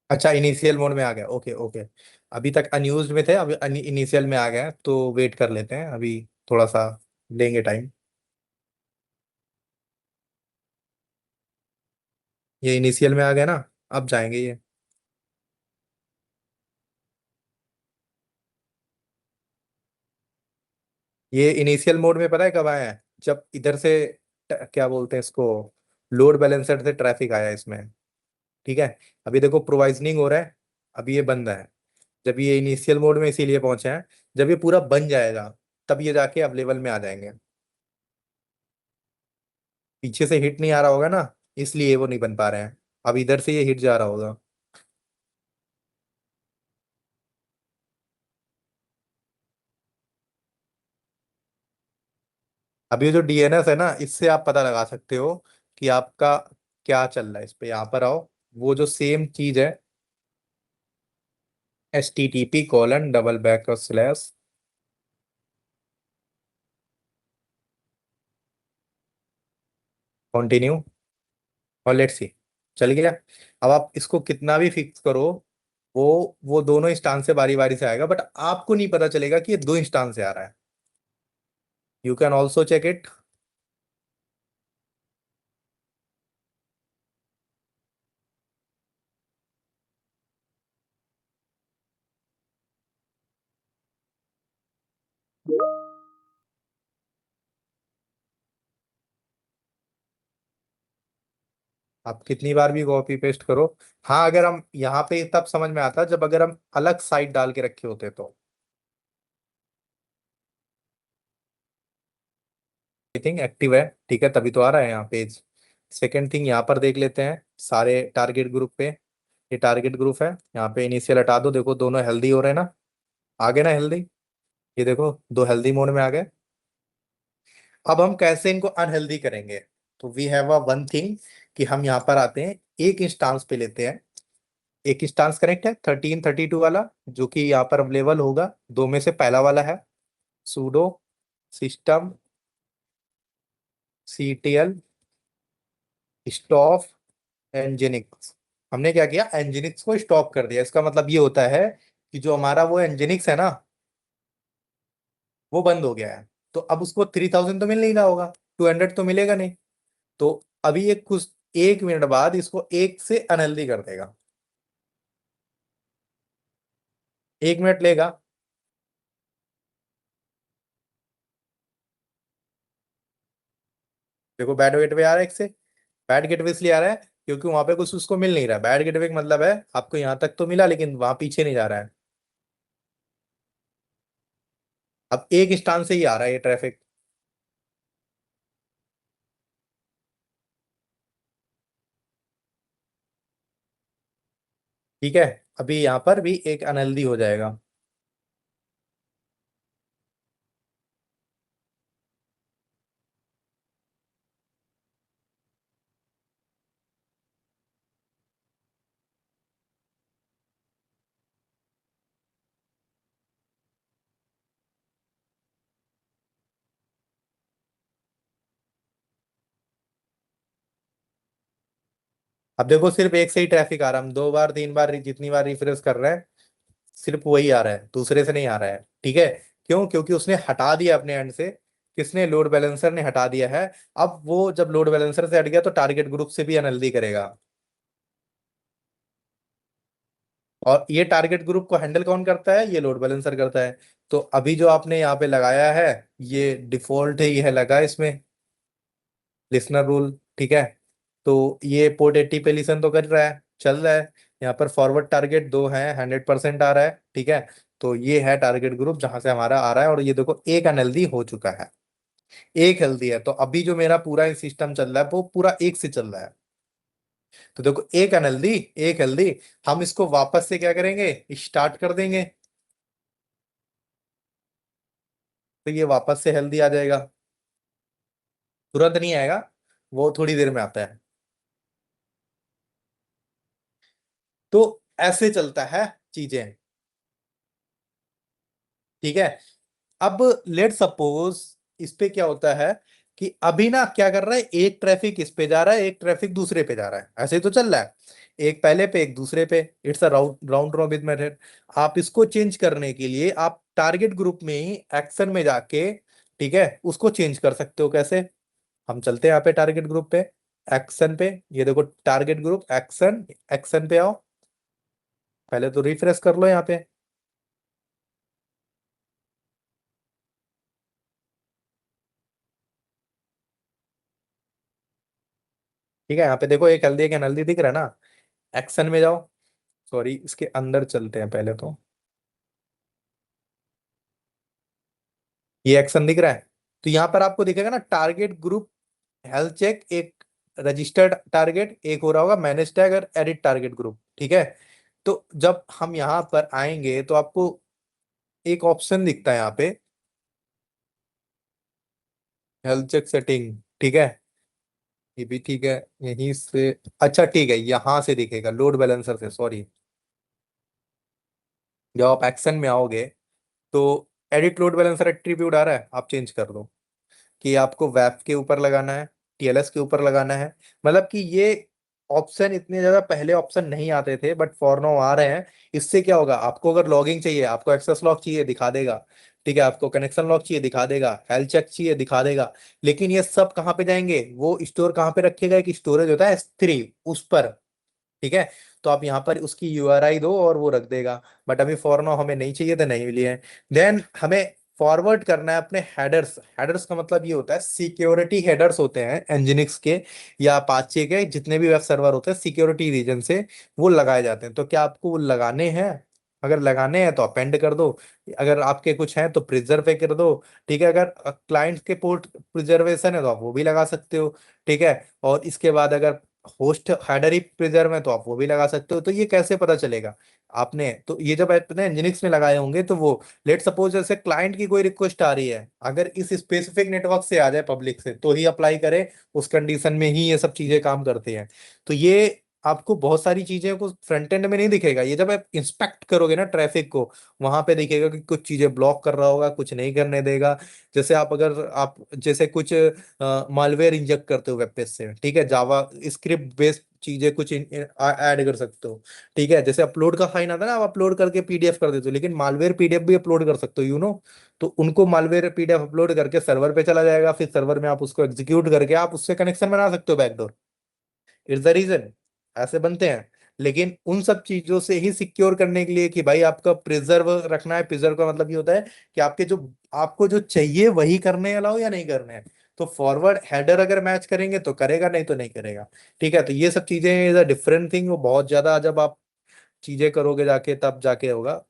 अच्छा, इनिशियल मोड में आ गया, ओके ओके। अभी तक अनयूज्ड में थे, अभी इनिशियल में आ गया, तो वेट कर लेते हैं अभी, थोड़ा सा लेंगे टाइम। ये इनिशियल में आ गया ना, अब जाएंगे ये। ये इनिशियल मोड में पता है कब आया है? जब इधर से क्या बोलते हैं इसको, लोड बैलेंसर से ट्रैफिक आया इसमें। ठीक है। अभी देखो प्रोवाइजनिंग हो रहा है, अभी ये बंद है। जब ये इनिशियल मोड में इसीलिए पहुंचे हैं, जब ये पूरा बन जाएगा तब ये जाके अवेलेबल में आ जाएंगे। पीछे से हिट नहीं आ रहा होगा ना, इसलिए वो नहीं बन पा रहे हैं। अब इधर से ये हिट जा रहा होगा। अभी जो डीएनएस है ना, इससे आप पता लगा सकते हो कि आपका क्या चल रहा है। इस पे यहाँ पर आओ, वो जो सेम चीज है, http:// कंटिन्यू, और लेट्स सी, चल गया। अब आप इसको कितना भी फिक्स करो, वो दोनों इंस्टांस से बारी बारी से आएगा, बट आपको नहीं पता चलेगा कि ये दो इंस्टांस से आ रहा है। You can also check it. आप कितनी बार भी कॉपी पेस्ट करो। हाँ, अगर हम यहाँ पे तब समझ में आता जब अगर हम अलग साइड डाल के रखे होते तो। थिंग एक्टिव है, ठीक है, तभी तो आ रहा है यहाँ पेज। सेकेंड थिंग यहाँ पर देख लेते हैं सारे टारगेट ग्रुप पे। ये टारगेट ग्रुप है, यहाँ पे इनिशियल हटा दो, देखो दोनों हेल्दी हो रहे हैं ना, आ गए ना हेल्दी। ये देखो दो हेल्दी मोड में आ गए। अब हम कैसे इनको अनहेल्दी करेंगे? तो we have a one thing, कि हम यहाँ पर आते हैं, एक इंस्टांस पे लेते हैं। एक इंस्टांस कनेक्ट है 1332 वाला, जो कि यहाँ पर अवेलेबल होगा, दो में से पहला वाला है। Sudo system ctl stop nginx. हमने क्या किया, एनजिनिक्स को स्टॉप कर दिया। इसका मतलब ये होता है कि जो हमारा वो एनजिनिक्स है ना, वो बंद हो गया है। तो अब उसको 3000 तो मिल नहीं रहा होगा, 200 तो मिलेगा नहीं। तो अभी ये कुछ 1 मिनट बाद इसको एक से अनहेल्दी कर देगा। 1 मिनट लेगा। देखो बैड गेटवे आ रहा है एक से। बैड गेटवे इसलिए आ रहा है क्योंकि वहां पे कुछ उसको मिल नहीं रहा। बैड गेटवे का मतलब है आपको यहाँ तक तो मिला लेकिन वहां पीछे नहीं जा रहा है। अब एक स्थान से ही आ रहा है ये ट्रैफिक। ठीक है। अभी यहाँ पर भी एक अनहेल्दी हो जाएगा। अब देखो सिर्फ एक से ही ट्रैफिक आ रहा है, हम दो बार तीन बार जितनी बार रिफ्रेश कर रहे हैं, सिर्फ वही आ रहा है, दूसरे से नहीं आ रहा है। ठीक है। क्यों? क्योंकि उसने हटा दिया अपने एंड से। किसने? लोड बैलेंसर ने हटा दिया है। अब वो जब लोड बैलेंसर से हट गया तो टारगेट ग्रुप से भी अनहेल्दी करेगा। और ये टारगेट ग्रुप को हैंडल कौन करता है? ये लोड बैलेंसर करता है। तो अभी जो आपने यहाँ पे लगाया है, ये डिफॉल्ट है, ये लगा है इसमें लिसनर रूल। ठीक है। तो ये पोर्ट 80 पे लिसन तो कर रहा है, चल रहा है। यहाँ पर फॉरवर्ड टारगेट दो है, 100% आ रहा है। ठीक है। तो ये है टारगेट ग्रुप जहां से हमारा आ रहा है, और ये देखो एक अनहेल्दी हो चुका है, एक हेल्दी है। तो अभी जो मेरा पूरा सिस्टम चल रहा है वो पूरा एक से चल रहा है। तो देखो एक अनहेल्दी, एक हेल्दी। हम इसको वापस से क्या करेंगे, स्टार्ट कर देंगे, तो ये वापस से हेल्दी आ जाएगा। तुरंत नहीं आएगा, वो थोड़ी देर में आता है। तो ऐसे चलता है चीजें। ठीक है। अब लेट सपोज इस पे क्या होता है कि अभी ना क्या कर रहा है, एक ट्रैफिक इस पे जा रहा है, एक ट्रैफिक दूसरे पे जा रहा है, ऐसे ही तो चल रहा है। एक पहले पे एक दूसरे पे, it's a round round robin method. आप इसको चेंज करने के लिए आप टारगेट ग्रुप में ही एक्शन में जाके, ठीक है, उसको चेंज कर सकते हो। कैसे? हम चलते हैं यहाँ पे टारगेट ग्रुप पे, एक्शन पे। ये देखो टारगेट ग्रुप एक्शन, एक्शन पे आओ। पहले तो रिफ्रेश कर लो यहाँ पे। ठीक है, यहाँ पे देखो एक हेल्दी एक अनहेल्दी दिख रहा है ना। एक्शन में जाओ, सॉरी इसके अंदर चलते हैं पहले तो। ये एक्शन दिख रहा है, तो यहाँ पर आपको दिखेगा ना टारगेट ग्रुप हेल्थ चेक, एक रजिस्टर्ड टारगेट, एक हो रहा होगा मैनेज टैग और एडिट टारगेट ग्रुप। ठीक है, तो जब हम यहाँ पर आएंगे तो आपको एक ऑप्शन दिखता है यहाँ पे, हेल्थ चेक सेटिंग। ठीक है, ये भी ठीक है, यहीं से, अच्छा ठीक है, यहाँ से दिखेगा लोड बैलेंसर से, सॉरी। जब आप एक्शन में आओगे तो एडिट लोड बैलेंसर एट्रीब्यूट आ रहा है, आप चेंज कर दो कि आपको वैप के ऊपर लगाना है, टीएलएस के ऊपर लगाना है। मतलब कि ये ऑप्शन इतने ज्यादा पहले ऑप्शन नहीं आते थे, बट फॉर नाउ आ रहे हैं। इससे क्या होगा, आपको अगर लॉगिंग चाहिए, आपको एक्सेस लॉग चाहिए, दिखा देगा। ठीक है, आपको कनेक्शन लॉग चाहिए, दिखा देगा। हेल्थ चेक चाहिए, दिखा देगा। लेकिन ये सब कहाँ पे जाएंगे, वो स्टोर कहाँ पे रखेगा, एक स्टोरेज होता है S3, उस पर। ठीक है, तो आप यहाँ पर उसकी यूआरआई दो और वो रख देगा। बट अभी फॉर नाउ हमें नहीं चाहिए तो नहीं लिए। देन हमें फॉरवर्ड करना है अपने हेडर्स। हेडर्स का मतलब ये होता है सिक्योरिटी हेडर्स होते हैं एनजिनिक्स के या अपाचे के, जितने भी वेब सर्वर होते हैं सिक्योरिटी रीजन से वो लगाए जाते हैं। तो क्या आपको वो लगाने हैं? अगर लगाने हैं तो अपेंड कर दो, अगर आपके कुछ हैं तो प्रिजर्व पे कर दो। ठीक है, अगर क्लाइंट के पोर्ट प्रिजर्वेशन है तो आप वो भी लगा सकते हो। ठीक है, और इसके बाद अगर होस्ट हेडर ही प्रिजर्व है तो आप वो भी लगा सकते हो। तो ये कैसे पता चलेगा आपने, तो ये जब अपने एनजिनिक्स में लगाए होंगे तो वो, लेट सपोज जैसे क्लाइंट की कोई रिक्वेस्ट आ रही है, अगर इस स्पेसिफिक नेटवर्क से आ जाए पब्लिक से तो ही अप्लाई करे, उस कंडीशन में ही ये सब चीजें काम करती हैं। तो ये आपको बहुत सारी चीजें को फ्रंट एंड में नहीं दिखेगा, ये जब आप इंस्पेक्ट करोगे ना ट्रैफिक को, वहां पे दिखेगा कि कुछ चीजें ब्लॉक कर रहा होगा, कुछ नहीं करने देगा। जैसे आप अगर आप जैसे कुछ मालवेयर इंजेक्ट करते हो वेब पेज से, ठीक है, जावा स्क्रिप्ट बेस्ड चीजें कुछ ऐड कर सकते हो। ठीक है, जैसे अपलोड का साइन आता है ना, आप अपलोड करके पीडीएफ कर देते हो, लेकिन मालवेयर पीडीएफ भी अपलोड कर सकते हो, तो उनको मालवेयर पीडीएफ अपलोड करके सर्वर पे चला जाएगा, फिर सर्वर में आप उसको एग्जीक्यूट करके आप उससे कनेक्शन बना सकते हो बैकडोर। इट्स द रीजन, ऐसे बनते हैं। लेकिन उन सब चीजों से ही सिक्योर करने के लिए कि भाई आपका प्रिजर्व रखना है, प्रिजर्व का मतलब ये होता है कि आपके जो, आपको जो चाहिए वही करने अलाउ या नहीं करने हैं। तो फॉरवर्ड हेडर अगर मैच करेंगे तो करेगा, नहीं तो नहीं करेगा। ठीक है, तो ये सब चीजें इज अ डिफरेंट थिंग, वो बहुत ज्यादा जब आप चीजें करोगे जाके तब जाके होगा।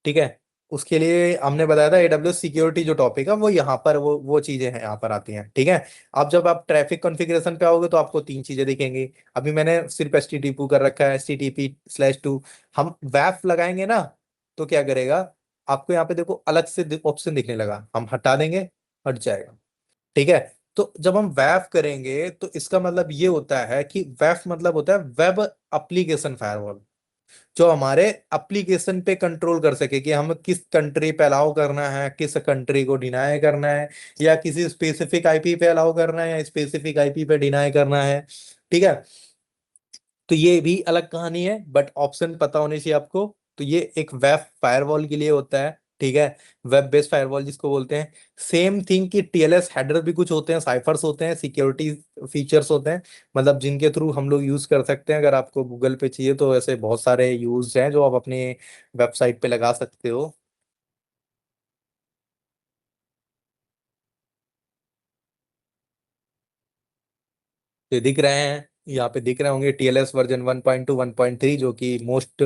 ठीक है, उसके लिए हमने बताया था AWS सिक्योरिटी जो टॉपिक है वो यहाँ पर, वो चीजें हैं यहाँ पर आती हैं। ठीक है, अब जब आप ट्रैफिक कॉन्फ़िगरेशन पे आओगे तो आपको तीन चीजें दिखेंगी। अभी मैंने सिर्फ HTTP कर रखा है, HTTP/2। हम वैफ लगाएंगे ना, तो क्या करेगा, आपको यहाँ पे देखो अलग से ऑप्शन दिखने लगा, हम हटा देंगे, हट जाएगा। ठीक है, तो जब हम वैफ करेंगे तो इसका मतलब ये होता है कि वैफ मतलब होता है वेब एप्लीकेशन फायरवॉल, जो हमारे एप्लीकेशन पे कंट्रोल कर सके कि हम किस कंट्री पे अलाउ करना है, किस कंट्री को डिनाई करना है, या किसी स्पेसिफिक आईपी पे अलाउ करना है या स्पेसिफिक आईपी पे डिनाई करना है। ठीक है, तो ये भी अलग कहानी है, बट ऑप्शन पता होने चाहिए आपको। तो ये एक वेब फायरवॉल के लिए होता है। ठीक है, वेब बेस्ड फायरवॉल जिसको बोलते हैं। सेम थिंग कि टीएलएस हेडर भी कुछ होते हैं, साइफर्स होते हैं, सिक्योरिटी फीचर्स होते हैं, मतलब जिनके थ्रू हम लोग यूज कर सकते हैं। अगर आपको गूगल पे चाहिए तो ऐसे बहुत सारे यूज हैं जो आप अपने वेबसाइट पे लगा सकते हो। ये दिख रहे हैं, यहाँ पे दिख रहे होंगे TLS वर्जन 1.2 1.3, जो कि मोस्ट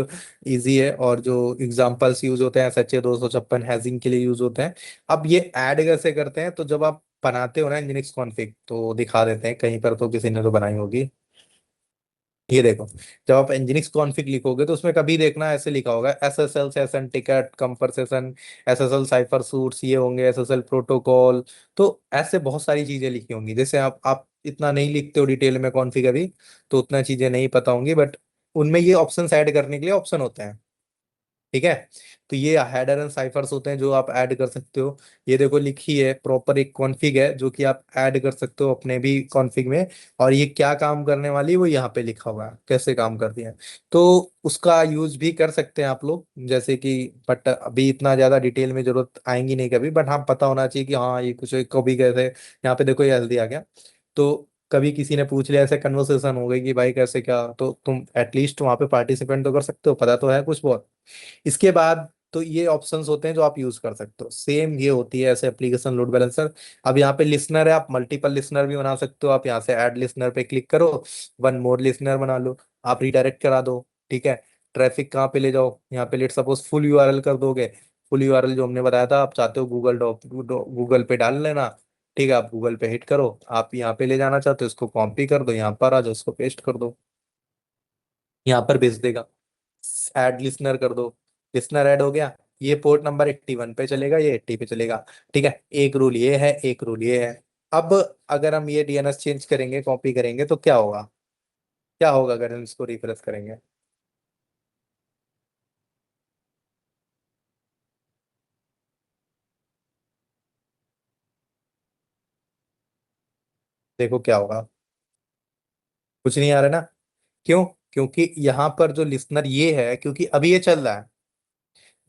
इजी है, और जो एग्जांपल्स यूज होते हैं SHA 256 हैजिंग के लिए यूज होते हैं। अब ये ऐड कैसे करते हैं, तो जब आप बनाते हो ना Nginx कॉन्फ़िग, तो दिखा देते हैं, कहीं पर तो किसी ने तो बनाई होगी। ये देखो, जब आप Nginx कॉन्फ़िग लिखोगे तो उसमें कभी देखना ऐसे लिखा होगा SSL session ticket conf session, SSL cipher suites, ये होंगे SSL प्रोटोकॉल। तो ऐसे बहुत सारी चीजें लिखी होंगी, जैसे आप इतना नहीं लिखते हो डिटेल में कॉन्फ़िग अभी, तो उतना चीजें नहीं पता होंगी, बट उनमें ये ऑप्शन ऐड करने के लिए ऑप्शन होते हैं। ठीक है, तो ये हेडर एंड साइफर्स होते हैं जो आप ऐड कर सकते हो। ये देखो लिखी है, प्रॉपर एक कॉन्फ़िग है जो कि आप ऐड कर सकते हो अपने भी कॉन्फ़िग में। और ये क्या काम करने वाली है वो यहाँ पे लिखा हुआ है, कैसे काम करती है। तो उसका यूज भी कर सकते हैं आप लोग, जैसे कि, बट अभी इतना ज्यादा डिटेल में जरूरत आएंगी नहीं कभी, बट हाँ पता होना चाहिए कि हाँ ये कुछ कभी कैसे। यहाँ पे देखो ये हेल्दी आ गया, तो कभी किसी ने पूछ लिया, ऐसे कन्वर्सेशन हो गई कि भाई कैसे क्या, तो तुम एटलीस्ट वहां पे पार्टिसिपेंट तो कर सकते हो, पता तो है कुछ बहुत। इसके बाद तो ये ऑप्शंस होते हैं जो आप यूज कर सकते हो। सेम ये होती है ऐसे एप्लीकेशन लोड बैलेंसर। अब यहाँ पे लिसनर है, आप मल्टीपल लिसनर भी बना सकते हो। आप यहाँ से ऐड लिसनर पे क्लिक करो, वन मोर लिसनर बना लो, आप रिडायरेक्ट करा दो। ठीक है, ट्रैफिक कहाँ पे ले जाओ, यहाँ पे लेट सपोज फुल यूआरएल कर दोगे। फुल यूआरएल जो हमने बताया था, आप चाहते हो गूगल पे डाल लेना। ठीक है, आप गूगल पे हिट करो, आप यहाँ पे ले जाना चाहते हो इसको कॉपी कर दो, यहाँ पर आ जाओ, इसको पेस्ट कर दो, यहाँ पर भेज देगा। ऐड लिसनर कर दो, लिसनर ऐड हो गया। ये पोर्ट नंबर 81 पे चलेगा, ये 80 पे चलेगा। ठीक है, एक रूल ये है, एक रूल ये है। अब अगर हम ये डीएनएस चेंज करेंगे, कॉपी करेंगे, तो क्या होगा? क्या होगा अगर हम इसको रिफ्रेश करेंगे? देखो क्या होगा, कुछ नहीं आ रहा ना। क्यों? क्योंकि यहाँ पर जो लिसनर ये है, क्योंकि अभी ये चल रहा है।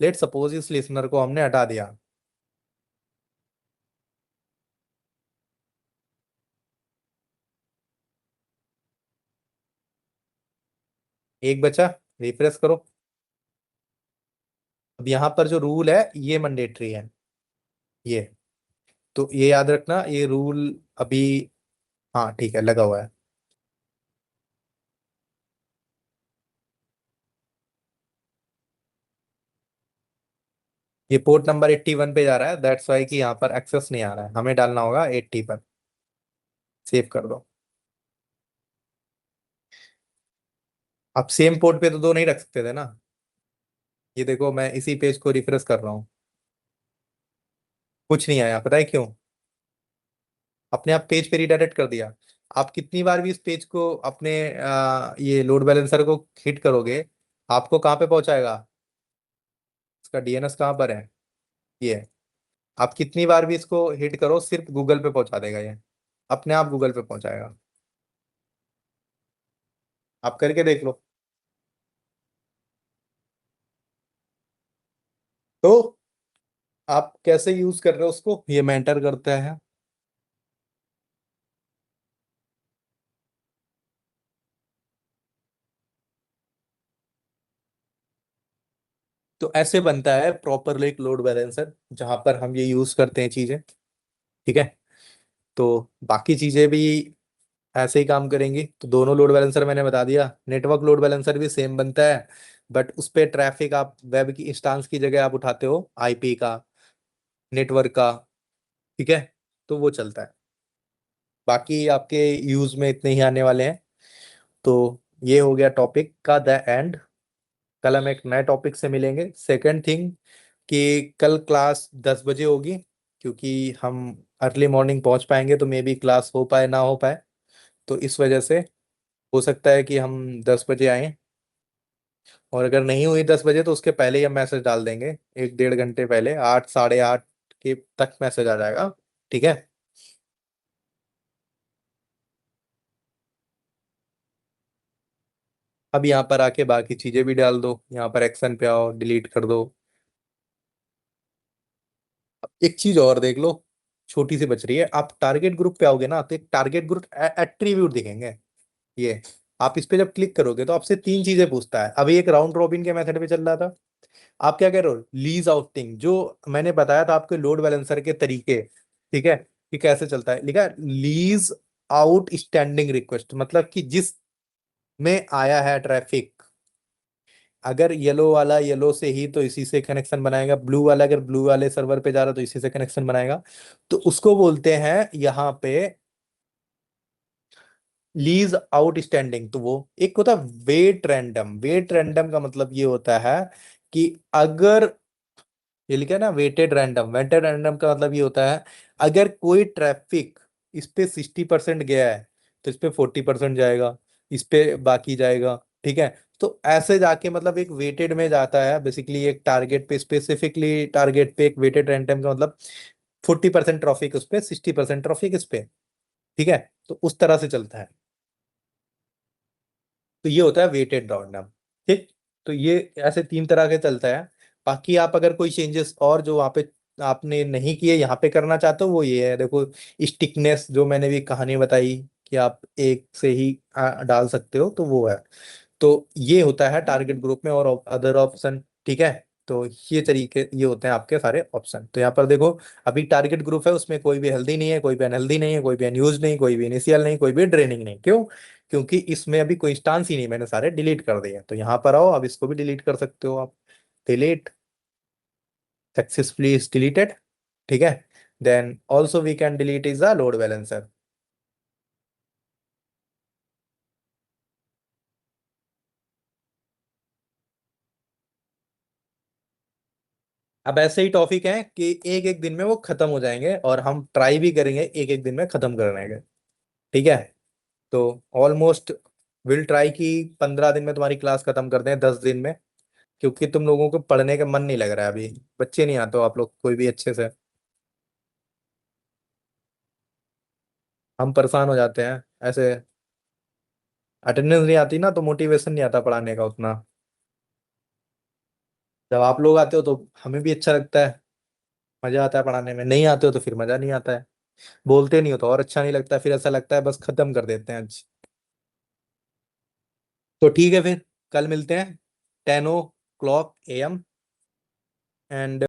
लेट सपोज इस लिसनर को हमने हटा दिया, एक बचा, रिफ्रेश करो। अब यहाँ पर जो रूल है ये मैंडेटरी है, ये, तो ये याद रखना ये रूल अभी। हाँ ठीक है, लगा हुआ है। ये पोर्ट नंबर 81 पे जा रहा है, दैट्स वाई कि यहाँ पर एक्सेस नहीं आ रहा है, हमें डालना होगा 80 पर। सेव कर दो। आप सेम पोर्ट पे तो दो नहीं रख सकते थे ना। ये देखो मैं इसी पेज को रिफ्रेश कर रहा हूँ, कुछ नहीं आया, पता है क्यों? अपने आप पेज पे रिडायरेक्ट कर दिया। आप कितनी बार भी इस पेज को अपने ये लोड बैलेंसर को हिट करोगे, आपको कहाँ पे पहुंचाएगा? इसका डीएनएस कहाँ पर है? ये है। आप कितनी बार भी इसको हिट करो, सिर्फ गूगल पे पहुंचा देगा ये, अपने आप गूगल पे पहुंचाएगा। आप करके देख लो। तो आप कैसे यूज कर रहे हो उसको, ये मैटर करता है। तो ऐसे बनता है प्रॉपरली एक लोड बैलेंसर, जहां पर हम ये यूज करते हैं चीजें। ठीक है, तो बाकी चीजें भी ऐसे ही काम करेंगी। तो दोनों लोड बैलेंसर मैंने बता दिया। नेटवर्क लोड बैलेंसर भी सेम बनता है, बट उस पे ट्रैफिक आप वेब की इंस्टांस की जगह आप उठाते हो आईपी का, नेटवर्क का। ठीक है, तो वो चलता है। बाकी आपके यूज में इतने ही आने वाले हैं। तो ये हो गया टॉपिक का द एंड। कल हम एक नए टॉपिक से मिलेंगे। सेकंड थिंग कि कल क्लास 10 बजे होगी, क्योंकि हम अर्ली मॉर्निंग पहुंच पाएंगे तो मे बी क्लास हो पाए ना हो पाए। तो इस वजह से हो सकता है कि हम 10 बजे आए, और अगर नहीं हुई 10 बजे तो उसके पहले ही हम मैसेज डाल देंगे, 1 डेढ़ घंटे पहले, 8 साढ़े 8 के तक मैसेज आ जाएगा। ठीक है। अब यहाँ पर आके बाकी चीजें भी डाल दो, यहाँ पर एक्शन पे आओ, डिलीट कर दो। एक चीज और देख लो, छोटी सी बच रही है। आप टारगेट ग्रुप पे आओगे ना, तो एक टारगेट ग्रुप एट्रीब्यूट दिखेंगे। ये, आप इस पे जब क्लिक करोगे तो आपसे तीन चीजें पूछता है। अभी एक राउंड रॉबिन के मेथड पे चल रहा था, आप क्या कर रहे हो, लीज आउटिंग, जो मैंने बताया था आपके लोड बैलेंसर के तरीके। ठीक है, कि कैसे चलता है, लिखा है लीज आउट स्टैंडिंग रिक्वेस्ट, मतलब कि जिस में आया है ट्रैफिक, अगर येलो वाला येलो से ही तो इसी से कनेक्शन बनाएगा, ब्लू वाला अगर ब्लू वाले सर्वर पे जा रहा तो इसी से कनेक्शन बनाएगा। तो उसको बोलते हैं यहाँ पे लीज आउटस्टैंडिंग। तो वो एक होता है वेट रैंडम। वेट रैंडम का मतलब ये होता है कि अगर, ये लिखा है ना वेटेड रैंडम, वेटेड रैंडम का मतलब ये होता है अगर कोई ट्रैफिक इस पे 60% गया है तो इस पे 40% जाएगा, इस पे बाकी जाएगा। ठीक है, तो ऐसे जाके मतलब एक वेटेड में जाता है बेसिकली, एक टारगेट पे स्पेसिफिकली, टारगेट पे एक वेटेड रैंडम का मतलब 40% ट्रैफिक उस पे, 60% ट्रैफिक इस पे। ठीक है, तो उस तरह से चलता है। तो ये होता है वेटेड रैंडम। ठीक, तो ये ऐसे तीन तरह के चलता है। बाकी आप अगर कोई चेंजेस और जो वहाँ पे आपने नहीं किए यहाँ पे करना चाहते हो, वो ये है देखो, स्टिकनेस जो मैंने भी कहानी बताई कि आप एक से ही डाल सकते हो, तो वो है। तो ये होता है टारगेट ग्रुप में और अदर ऑप्शन। ठीक है, तो ये तरीके, ये होते हैं आपके सारे ऑप्शन। तो यहाँ पर देखो, अभी टारगेट ग्रुप है, उसमें कोई भी हेल्दी नहीं है, कोई भी अनहेल्दी नहीं है, कोई भी अनयूज नहीं, कोई भी इनिशियल नहीं, कोई भी ड्रेनिंग नहीं। क्यों? क्योंकि इसमें अभी कोई इंस्टांस ही नहीं, मैंने सारे डिलीट कर दिए हैं। तो यहाँ पर आओ, अब इसको भी डिलीट कर सकते हो आप। Delete, successfully is deleted. ठीक है। Then also we can delete is the load balancer. अब ऐसे ही टॉपिक है कि एक एक दिन में वो खत्म हो जाएंगे, और हम ट्राई भी करेंगे एक एक दिन में खत्म करने के। ठीक है। तो ऑलमोस्ट विल ट्राई कि 15 दिन में तुम्हारी क्लास खत्म कर दें, 10 दिन में। क्योंकि तुम लोगों को पढ़ने का मन नहीं लग रहा है अभी, बच्चे नहीं आते हो आप लोग कोई भी अच्छे से। हम परेशान हो जाते हैं ऐसे। अटेंडेंस नहीं आती ना, तो मोटिवेशन नहीं आता पढ़ाने का उतना। जब आप लोग आते हो तो हमें भी अच्छा लगता है, मजा आता है पढ़ाने में। नहीं आते हो तो फिर मजा नहीं आता है। बोलते नहीं हो तो और अच्छा नहीं लगता है, फिर ऐसा लगता है बस खत्म कर देते हैं आज। तो ठीक है फिर, कल मिलते हैं 10 o'clock AM। एंड